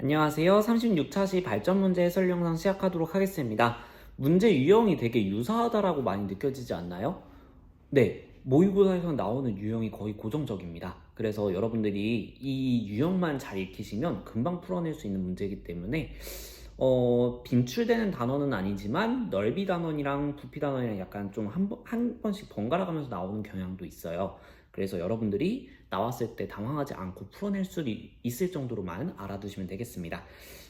안녕하세요. 36차 시 발전 문제 해설 영상 시작하도록 하겠습니다. 문제 유형이 되게 유사하다라고 많이 느껴지지 않나요? 네, 모의고사에서 나오는 유형이 거의 고정적입니다. 그래서 여러분들이 이 유형만 잘 익히시면 금방 풀어낼 수 있는 문제이기 때문에 빈출되는 단어는 아니지만 넓이 단원이랑 부피 단원이랑 약간 좀 한 번씩 번갈아 가면서 나오는 경향도 있어요. 그래서 여러분들이 나왔을 때 당황하지 않고 풀어낼 수 있을 정도로만 알아두시면 되겠습니다.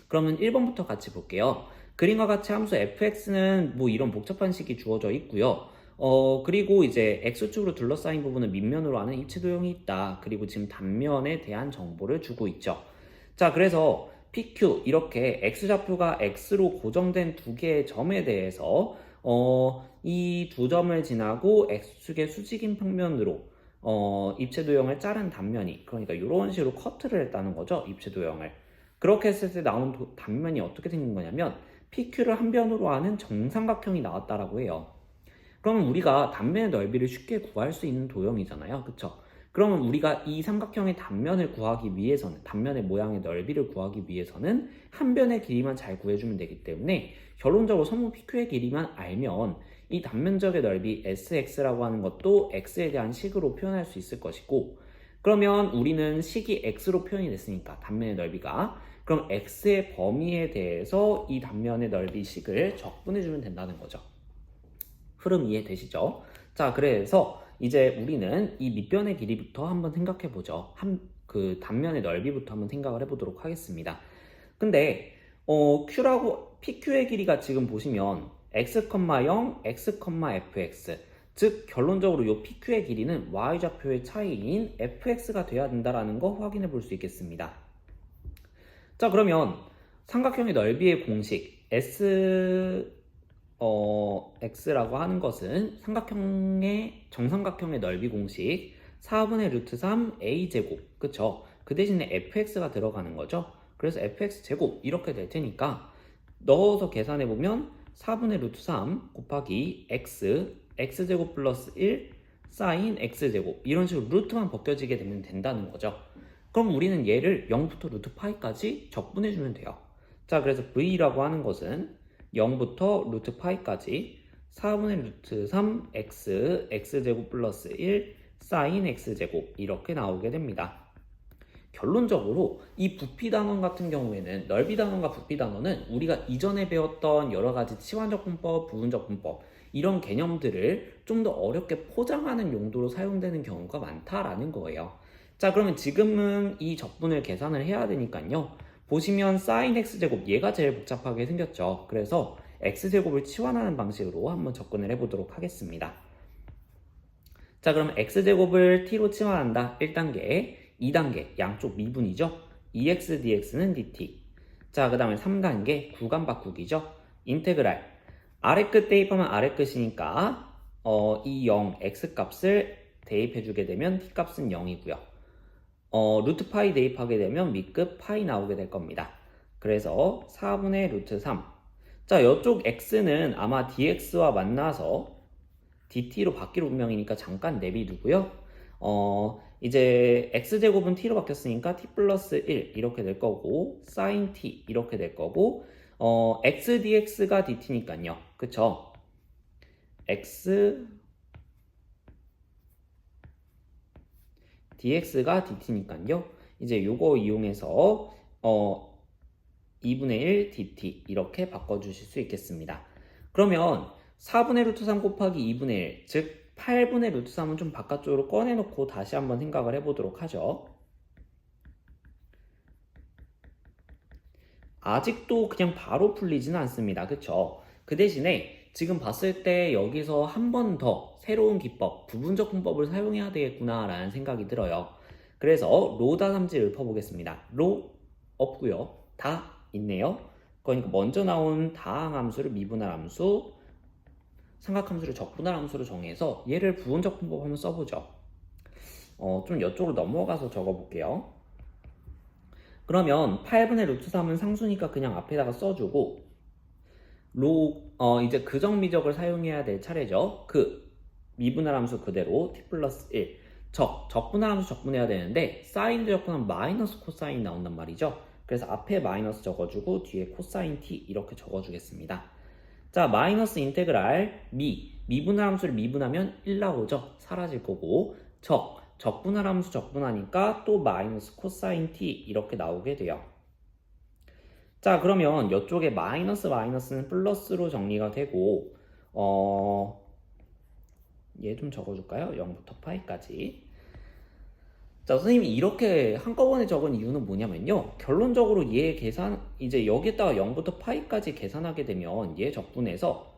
그러면 1번부터 같이 볼게요. 그림과 같이 함수 fx는 뭐 이런 복잡한 식이 주어져 있고요. 그리고 이제 x축으로 둘러싸인 부분은 밑면으로 하는 입체 도형이 있다. 그리고 지금 단면에 대한 정보를 주고 있죠. 자, 그래서 PQ 이렇게 x좌표가 x로 고정된 두 개의 점에 대해서 이 두 점을 지나고 x축의 수직인 평면으로 입체 도형을 자른 단면이, 그러니까 이런 식으로 커트를 했다는 거죠. 입체 도형을. 그렇게 했을 때 나온 단면이 어떻게 생긴 거냐면 PQ를 한 변으로 하는 정삼각형이 나왔다라고 해요. 그러면 우리가 단면의 넓이를 쉽게 구할 수 있는 도형이잖아요. 그쵸? 그러면 우리가 이 삼각형의 단면을 구하기 위해서는, 단면의 모양의 넓이를 구하기 위해서는 한 변의 길이만 잘 구해주면 되기 때문에 결론적으로 선분 PQ의 길이만 알면 이 단면적의 넓이 SX라고 하는 것도 X에 대한 식으로 표현할 수 있을 것이고, 그러면 우리는 식이 X로 표현이 됐으니까 단면의 넓이가, 그럼 X의 범위에 대해서 이 단면의 넓이 식을 적분해주면 된다는 거죠. 흐름 이해되시죠? 자, 그래서 이제 우리는 이 밑변의 길이부터 한번 생각해 보죠. 그 단면의 넓이부터 한번 생각을 해보도록 하겠습니다. 근데 Q라고 PQ의 길이가 지금 보시면 x, 0, x, fx, 즉 결론적으로 이 PQ의 길이는 y좌표의 차이인 fx가 돼야 된다라는 거 확인해 볼 수 있겠습니다. 자, 그러면 삼각형의 넓이의 공식 x라고 하는 것은 삼각형의 정삼각형의 넓이 공식 4분의 루트 3 a제곱, 그쵸? 그 대신에 fx가 들어가는 거죠. 그래서 fx제곱 이렇게 될 테니까 넣어서 계산해 보면 4분의 루트 3 곱하기 x제곱 플러스 1 사인 x제곱, 이런 식으로 루트만 벗겨지게 되면 된다는 거죠. 그럼 우리는 얘를 0부터 루트 파이까지 적분해 주면 돼요. 자, 그래서 v라고 하는 것은 0부터 루트 파이까지 4분의 루트 3 x제곱 플러스 1 사인 x제곱, 이렇게 나오게 됩니다. 결론적으로 이 부피 단원 같은 경우에는, 넓이 단원과 부피 단원은 우리가 이전에 배웠던 여러 가지 치환적분법, 부분적분법 이런 개념들을 좀 더 어렵게 포장하는 용도로 사용되는 경우가 많다라는 거예요. 자, 그러면 지금은 이 적분을 계산을 해야 되니까요. 보시면 sin x제곱, 얘가 제일 복잡하게 생겼죠. 그래서 x제곱을 치환하는 방식으로 한번 접근을 해보도록 하겠습니다. 자, 그럼 x제곱을 t로 치환한다. 1단계, 2단계 양쪽 미분이죠. 2x dx는 dt. 자, 그 다음에 3단계 구간 바꾸기죠. 인테그랄. 아래 끝 대입하면 아래 끝이니까 이 0 x 값을 대입해주게 되면 t 값은 0이고요. 루트 파이 대입하게 되면 밑끝 파이 나오게 될 겁니다. 그래서 4분의 루트 3. 자, 이쪽 x는 아마 dx와 만나서 dt로 바뀔 운명이니까 잠깐 내비두고요. 이제 x제곱은 t로 바뀌었으니까 t 플러스 1 이렇게 될 거고, sin t 이렇게 될 거고, x dx가 dt니까요. 그쵸? x dx가 dt니까요. 이제 요거 이용해서 2분의 1 dt 이렇게 바꿔주실 수 있겠습니다. 그러면 4분의 루트 3 곱하기 2분의 1, 즉 8분의 루트 3은 좀 바깥쪽으로 꺼내놓고 다시 한번 생각을 해보도록 하죠. 아직도 그냥 바로 풀리지는 않습니다. 그쵸? 그 대신에 지금 봤을 때 여기서 한 번 더 새로운 기법, 부분적 분법을 사용해야 되겠구나 라는 생각이 들어요. 그래서 로다 삼지를 읊어보겠습니다. 로 없고요. 다 있네요. 그러니까 먼저 나온 다항 함수를 미분할 함수, 삼각함수를 적분할 함수로 정해서 얘를 부분적 분법 한번 써보죠. 좀 이쪽으로 넘어가서 적어볼게요. 그러면 8분의 루트 3은 상수니까 그냥 앞에다가 써주고, 이제 그정미적을 사용해야 될 차례죠. 미분할 함수 그대로 t 플러스 1. 적분할 함수 적분해야 되는데 사인도 적분하면 마이너스 코사인 나온단 말이죠. 그래서 앞에 마이너스 적어주고 뒤에 코사인 t 이렇게 적어주겠습니다. 자, 마이너스 인테그랄 미분할 함수를 미분하면 1 나오죠. 사라질 거고 적분할 함수 적분하니까 또 마이너스 코사인 t 이렇게 나오게 돼요. 자, 그러면 이쪽에 마이너스는 플러스로 정리가 되고 얘 좀 적어줄까요? 0부터 파이까지. 자, 선생님이 이렇게 한꺼번에 적은 이유는 뭐냐면요. 결론적으로 얘 계산, 이제 여기에다가 0부터 파이까지 계산하게 되면 얘 적분해서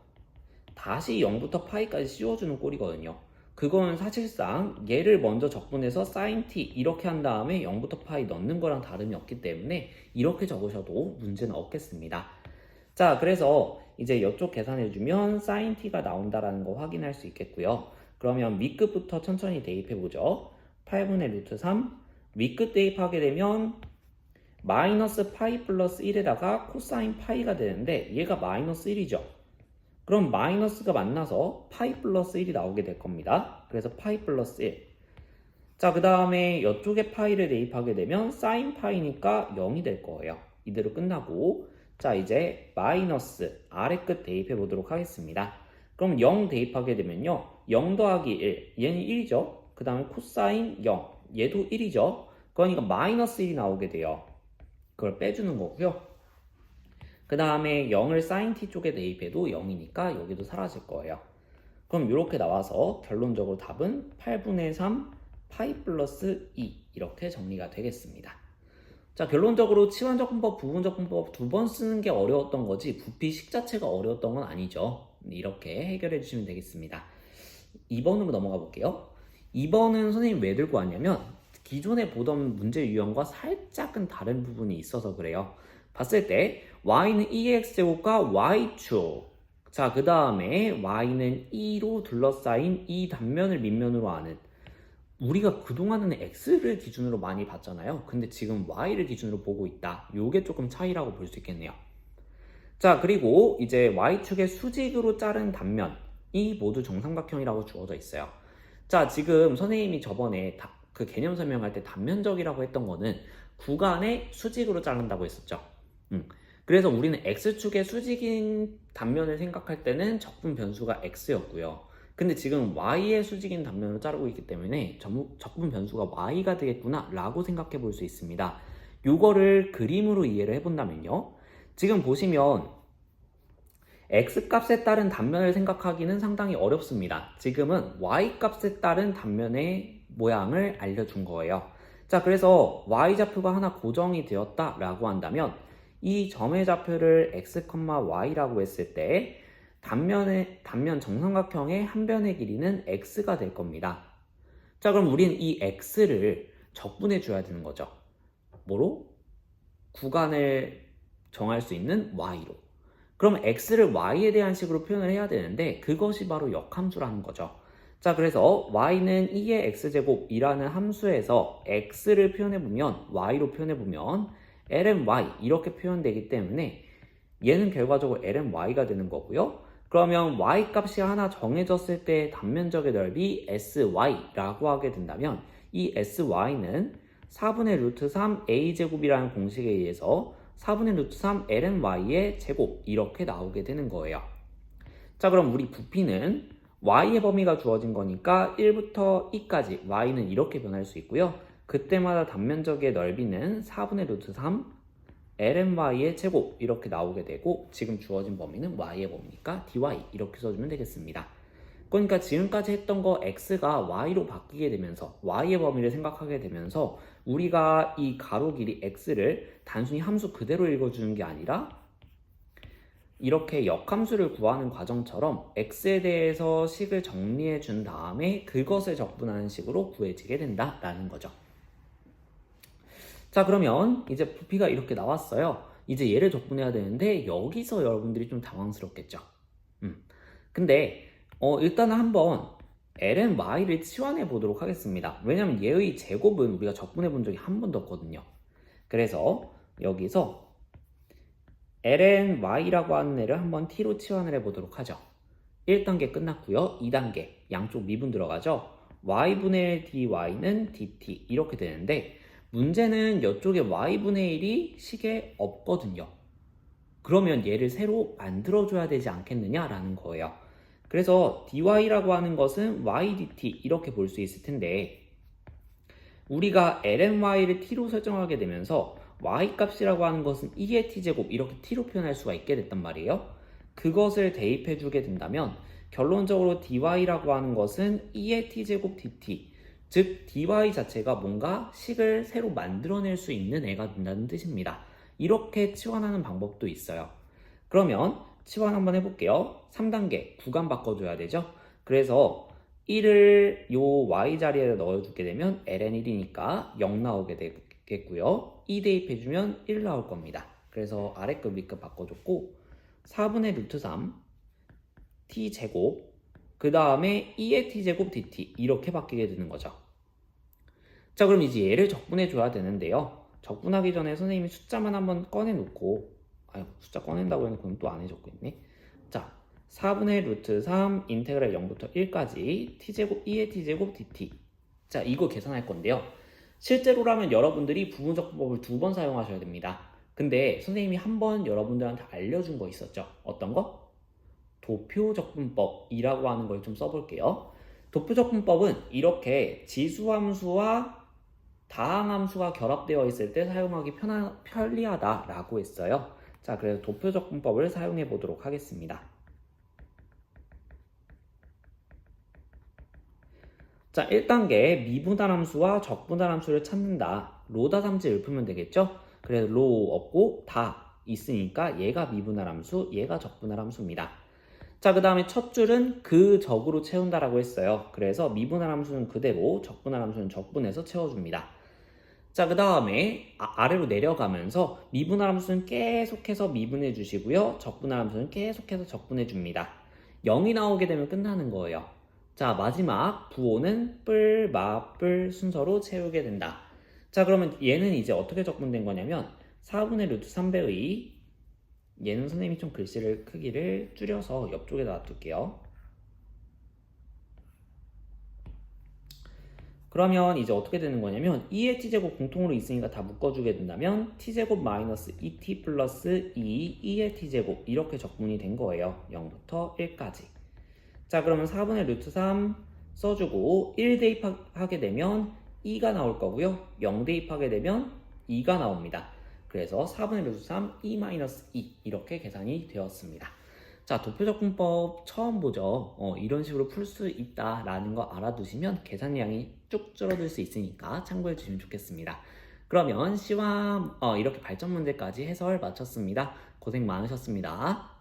다시 0부터 파이까지 씌워주는 꼴이거든요. 그건 사실상 얘를 먼저 적분해서 sin t 이렇게 한 다음에 0부터 파이 넣는 거랑 다름이 없기 때문에 이렇게 적으셔도 문제는 없겠습니다. 자, 그래서 이제 이쪽 계산해주면 sin t가 나온다라는 거 확인할 수 있겠고요. 그러면 밑끝부터 천천히 대입해보죠. 8분의 루트 3 윗끝 대입하게 되면 마이너스 파이 플러스 1에다가 코사인 파이가 되는데 얘가 마이너스 1이죠. 그럼 마이너스가 만나서 파이 플러스 1이 나오게 될 겁니다. 그래서 파이 플러스 1. 자, 그 다음에 이쪽에 파이를 대입하게 되면 사인 파이니까 0이 될 거예요. 이대로 끝나고 자, 이제 마이너스 아래 끝 대입해 보도록 하겠습니다. 그럼 0 대입하게 되면요. 0 더하기 1, 얘는 1이죠. 그 다음에 코사인 0, 얘도 1이죠. 그러니까 마이너스 1이 나오게 돼요. 그걸 빼주는 거고요. 그 다음에 0을 sin t 쪽에 대입해도 0이니까 여기도 사라질 거예요. 그럼 이렇게 나와서 결론적으로 답은 8분의 3 파이 플러스 2 이렇게 정리가 되겠습니다. 자, 결론적으로 치환적분법, 부분적분법 두 번 쓰는 게 어려웠던 거지 부피식 자체가 어려웠던 건 아니죠. 이렇게 해결해 주시면 되겠습니다. 2번으로 넘어가 볼게요. 2번은 선생님 왜 들고 왔냐면 기존에 보던 문제 유형과 살짝은 다른 부분이 있어서 그래요. 봤을 때 y는 2x제곱과 y축, 자, 그 다음에 y는 2로 둘러싸인 이 단면을 밑면으로 아는, 우리가 그동안은 x를 기준으로 많이 봤잖아요. 근데 지금 y를 기준으로 보고 있다. 요게 조금 차이라고 볼 수 있겠네요. 자, 그리고 이제 y축의 수직으로 자른 단면이 모두 정삼각형이라고 주어져 있어요. 자, 지금 선생님이 저번에 그 개념 설명할 때 단면적이라고 했던 거는 구간에 수직으로 자른다고 했었죠. 그래서 우리는 x축의 수직인 단면을 생각할 때는 적분 변수가 x였고요. 근데 지금 y의 수직인 단면을 자르고 있기 때문에 적분 변수가 y가 되겠구나 라고 생각해 볼 수 있습니다. 요거를 그림으로 이해를 해본다면요. 지금 보시면 x값에 따른 단면을 생각하기는 상당히 어렵습니다. 지금은 y값에 따른 단면의 모양을 알려준 거예요. 자, 그래서 y좌표가 하나 고정이 되었다 라고 한다면 이 점의 좌표를 x, y라고 했을 때 단면 정삼각형의 한 변의 길이는 x가 될 겁니다. 자, 그럼 우리는 이 x를 적분해 줘야 되는 거죠. 뭐로? 구간을 정할 수 있는 y로. 그럼 x를 y에 대한 식으로 표현을 해야 되는데 그것이 바로 역함수라는 거죠. 자, 그래서 y는 2의 x제곱이라는 함수에서 x를 표현해보면 y로 표현해보면 lny 이렇게 표현되기 때문에 얘는 결과적으로 lny가 되는 거고요. 그러면 y 값이 하나 정해졌을 때 단면적의 넓이 sy라고 하게 된다면 이 sy는 4분의 루트 3 a제곱이라는 공식에 의해서 4분의 루트 3 lny의 제곱 이렇게 나오게 되는 거예요. 자, 그럼 우리 부피는 y의 범위가 주어진 거니까 1부터 2까지 y는 이렇게 변할 수 있고요. 그때마다 단면적의 넓이는 4분의 루트 3 lny의 제곱 이렇게 나오게 되고 지금 주어진 범위는 y의 범위니까 dy 이렇게 써주면 되겠습니다. 그러니까 지금까지 했던 거 x가 y로 바뀌게 되면서 y의 범위를 생각하게 되면서 우리가 이 가로 길이 x를 단순히 함수 그대로 읽어주는 게 아니라 이렇게 역함수를 구하는 과정처럼 x에 대해서 식을 정리해 준 다음에 그것을 적분하는 식으로 구해지게 된다라는 거죠. 자, 그러면 이제 부피가 이렇게 나왔어요. 이제 얘를 적분해야 되는데 여기서 여러분들이 좀 당황스럽겠죠. 근데 일단은 한번 lny를 치환해 보도록 하겠습니다. 왜냐면 얘의 제곱은 우리가 적분해 본 적이 한 번도 없거든요. 그래서 여기서 lny라고 하는 애를 한번 t로 치환을 해 보도록 하죠. 1단계 끝났고요. 2단계 양쪽 미분 들어가죠. y분의 dy는 dt 이렇게 되는데 문제는 이쪽에 y분의 1이 식에 없거든요. 그러면 얘를 새로 만들어줘야 되지 않겠느냐라는 거예요. 그래서 dy라고 하는 것은 y dt 이렇게 볼 수 있을 텐데 우리가 lny를 t로 설정하게 되면서 y 값이라고 하는 것은 2의 t제곱 이렇게 t로 표현할 수가 있게 됐단 말이에요. 그것을 대입해 주게 된다면 결론적으로 dy라고 하는 것은 2의 t제곱 dt 즉 dy 자체가 뭔가 식을 새로 만들어낼 수 있는 애가 된다는 뜻입니다. 이렇게 치환하는 방법도 있어요. 그러면 치환 한번 해볼게요. 3단계 구간 바꿔줘야 되죠. 그래서 1을 요 y 자리에 넣어주게 되면 ln 1이니까 0 나오게 되겠고요. 2 대입해주면 1 나올 겁니다. 그래서 아래급 위급 바꿔줬고 4분의 루트 3 t제곱 그 다음에 2의 t제곱 dt 이렇게 바뀌게 되는 거죠. 자, 그럼 이제 얘를 적분해 줘야 되는데요. 적분하기 전에 선생님이 숫자만 한번 꺼내놓고 숫자 꺼낸다고 해놓고 또 안 해줬고 있네. 자, 4분의 루트 3 인테그랄 0부터 1까지 t제곱 2의 t제곱 dt. 자, 이거 계산할 건데요. 실제로라면 여러분들이 부분적분법을 2번 사용하셔야 됩니다. 근데 선생님이 한 번 여러분들한테 알려준 거 있었죠. 어떤 거? 도표적분법이라고 하는 걸 좀 써볼게요. 도표적분법은 이렇게 지수함수와 다항함수가 결합되어 있을 때 사용하기 편리하다라고 했어요. 자, 그래서 도표적분법을 사용해 보도록 하겠습니다. 자, 1단계 미분할함수와 적분할함수를 찾는다. 로다 삼지를 풀면 되겠죠? 그래서 로 없고 다 있으니까 얘가 미분할함수, 얘가 적분할함수입니다. 자, 그 다음에 첫 줄은 그 적으로 채운다라고 했어요. 그래서 미분할함수는 그대로, 적분할함수는 적분해서 채워줍니다. 자, 그 다음에 아래로 내려가면서 미분할함수는 계속해서 미분해 주시고요. 적분할함수는 계속해서 적분해 줍니다. 0이 나오게 되면 끝나는 거예요. 자, 마지막 부호는 뿔, 마, 뿔 순서로 채우게 된다. 자, 그러면 얘는 이제 어떻게 적분된 거냐면 4분의 루트 3배의 얘는 선생님이 좀 글씨를 크기를 줄여서 옆쪽에다 놔둘게요. 그러면 이제 어떻게 되는 거냐면 2의 t제곱 공통으로 있으니까 다 묶어주게 된다면 t제곱 마이너스 2t 플러스 2의 t제곱 이렇게 적분이 된 거예요. 0부터 1까지. 자, 그러면 4분의 루트 3 써주고 1 대입하게 되면 2가 나올 거고요. 0 대입하게 되면 2가 나옵니다. 그래서 4분의 루트 3 2-2 이렇게 계산이 되었습니다. 자, 도표적분법 처음 보죠. 이런 식으로 풀 수 있다라는 거 알아두시면 계산량이 쭉 줄어들 수 있으니까 참고해 주시면 좋겠습니다. 그러면 시황 이렇게 발전 문제까지 해설 마쳤습니다. 고생 많으셨습니다.